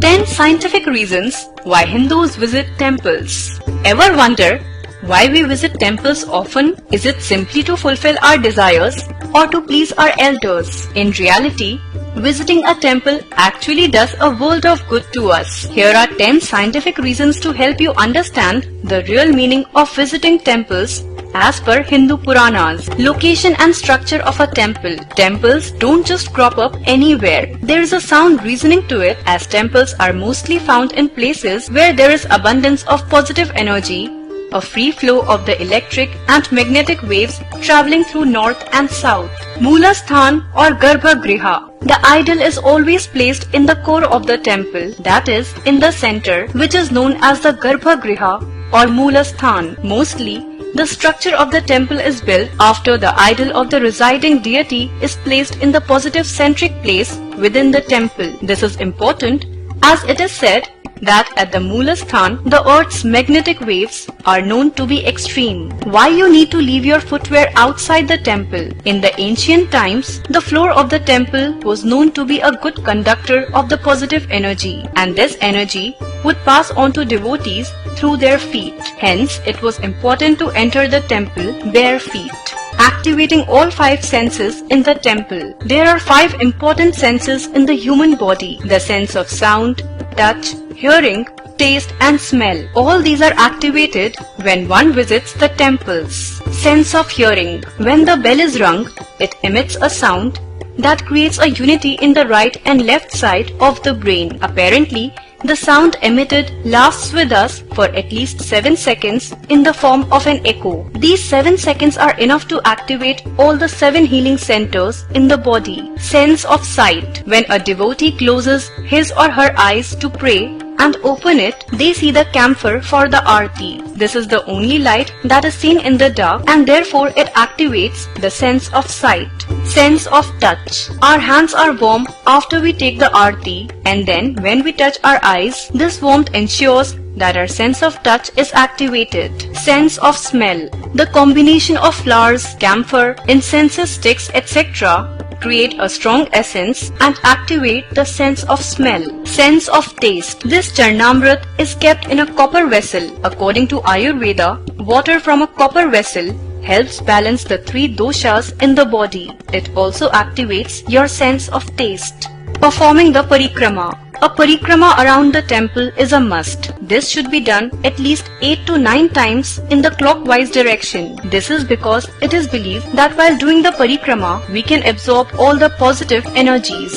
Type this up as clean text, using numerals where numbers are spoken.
10 scientific reasons why Hindus visit temples. Ever wonder why we visit temples often? Is it simply to fulfill our desires or to please our elders? In reality, visiting a temple actually does a world of good to us. Here are 10 scientific reasons to help you understand the real meaning of visiting temples as per Hindu Puranas. Location and structure of a temple. Temples don't just crop up anywhere. There is a sound reasoning to it, as temples are mostly found in places where there is abundance of positive energy, a free flow of the electric and magnetic waves traveling through north and south. Moolasthana or Garbhagriha. The idol is always placed in the core of the temple, that is, in the center, which is known as the Garbhagriha or Moolasthana. Mostly, the structure of the temple is built after the idol of the residing deity is placed in the positive centric place within the temple. This is important as it is said that at the Moolasthana, the earth's magnetic waves are known to be extreme. Why you need to leave your footwear outside the temple? In the ancient times, the floor of the temple was known to be a good conductor of the positive energy, and this energy would pass on to devotees through their feet. Hence, it was important to enter the temple bare feet. Activating all 5 senses in the temple. There are 5 important senses in the human body: the sense of sound, touch, hearing, taste and smell. All these are activated when one visits the temples. Sense of hearing. When the bell is rung, it emits a sound that creates a unity in the right and left side of the brain. Apparently, the sound emitted lasts with us for at least 7 seconds in the form of an echo. These 7 seconds are enough to activate all the 7 healing centers in the body. Sense of sight. When a devotee closes his or her eyes to pray and open it, they see the camphor for the aarti. This is the only light that is seen in the dark, and therefore it activates the sense of sight. Sense of touch. Our hands are warm after we take the aarti, and then when we touch our eyes, this warmth ensures that our sense of touch is activated. Sense of smell. The combination of flowers, camphor, incense sticks, etc. create a strong essence and activate the sense of smell. Sense of taste. This Charnamrit is kept in a copper vessel. According to Ayurveda, water from a copper vessel helps balance the 3 doshas in the body. It also activates your sense of taste. Performing the parikrama. A parikrama around the temple is a must. This should be done at least 8 to 9 times in the clockwise direction. This is because it is believed that while doing the parikrama, we can absorb all the positive energies.